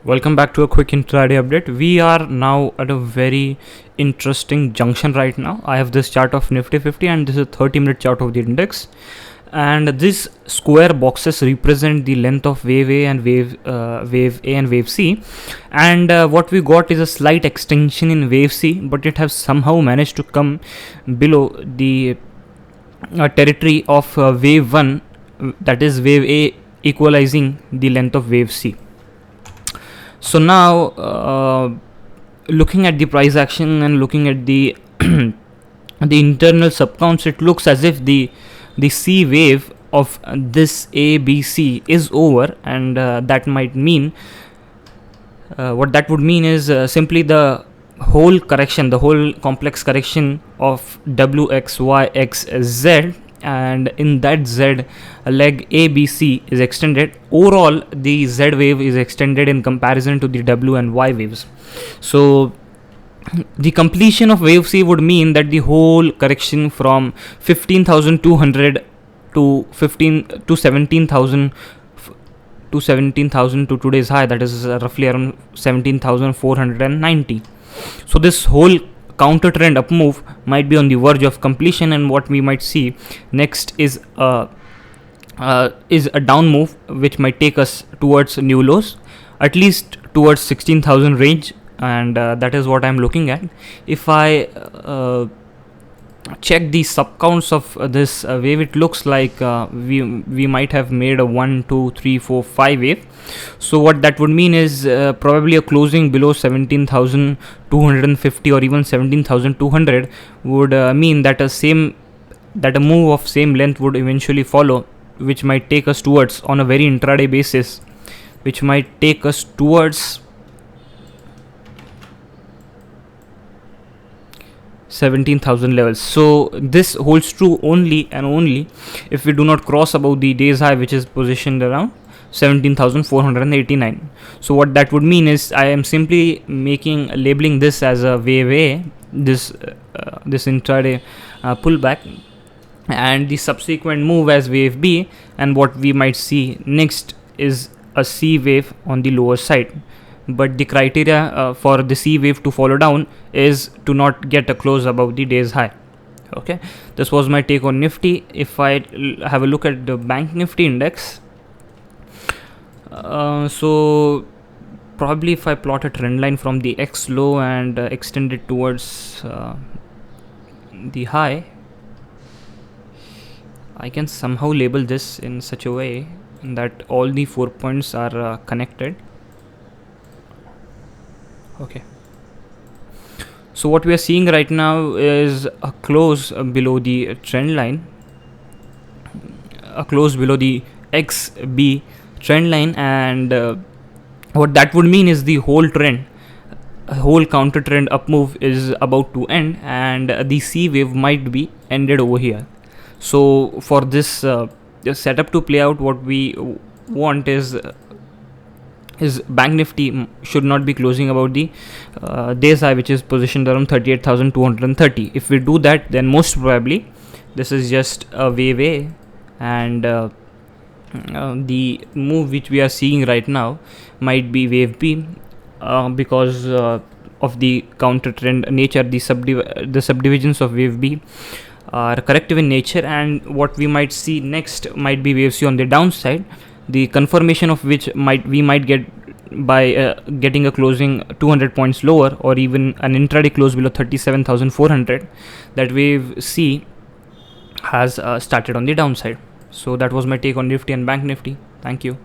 Welcome back to a quick intraday update. We are now at a very interesting junction right now. I have this chart of Nifty 50 and this is a 30-minute chart of the index. And these square boxes represent the length of wave A and wave A and wave C. And what we got is a slight extension in wave C, but it has somehow managed to come below the territory of wave 1, that is wave A equalizing the length of wave C. So now looking at the price action and looking at the the internal subcounts, it looks as if the C wave of this ABC is over, and that might mean what that would mean is simply the whole correction, the whole complex correction of W, X, Y, X, Z, and in that Z leg ABC is extended. Overall the Z wave is extended in comparison to the W and Y waves. So the completion of wave C would mean that the whole correction from 15,200 to 17,000 to today's high, that is roughly around 17,490. So this whole counter trend up move might be on the verge of completion, and what we might see next is a down move which might take us towards new lows, at least towards 16,000 range, and that is what I'm looking at. If I check the subcounts of this wave, it looks like we might have made a 1, 2, 3, 4, 5 wave. So what that would mean is probably a closing below 17,250 or even 17,200 would mean that a move of same length would eventually follow, which might take us towards, on a very intraday basis, which might take us towards 17,000 levels. So this holds true only and only if we do not cross above the day's high, which is positioned around 17,489. So what that would mean is I am simply labeling this as a wave A, this intraday pullback, and the subsequent move as wave B, and what we might see next is a C wave on the lower side. But the criteria for the C wave to follow down is to not get a close above the day's high. Okay, this was my take on Nifty. If I have a look at the Bank Nifty index, so probably if I plot a trend line from the X low and extend it towards the high, I can somehow label this in such a way that all the 4 points are connected. Okay, so what we are seeing right now is a close below the trend line, a close below the XB trend line, and what that would mean is the whole counter trend up move is about to end, and the C wave might be ended over here. So for this setup to play out, what we want is Bank Nifty should not be closing about the day's high, which is positioned around 38,230. If we do that, then most probably this is just a wave A, and the move which we are seeing right now might be wave B, because of the counter trend nature. The subdivisions of wave B are corrective in nature, and what we might see next might be wave C on the downside, the confirmation of which we might get by getting a closing 200 points lower, or even an intraday close below 37,400. That wave C has started on the downside. So that was my take on Nifty and Bank Nifty. Thank you.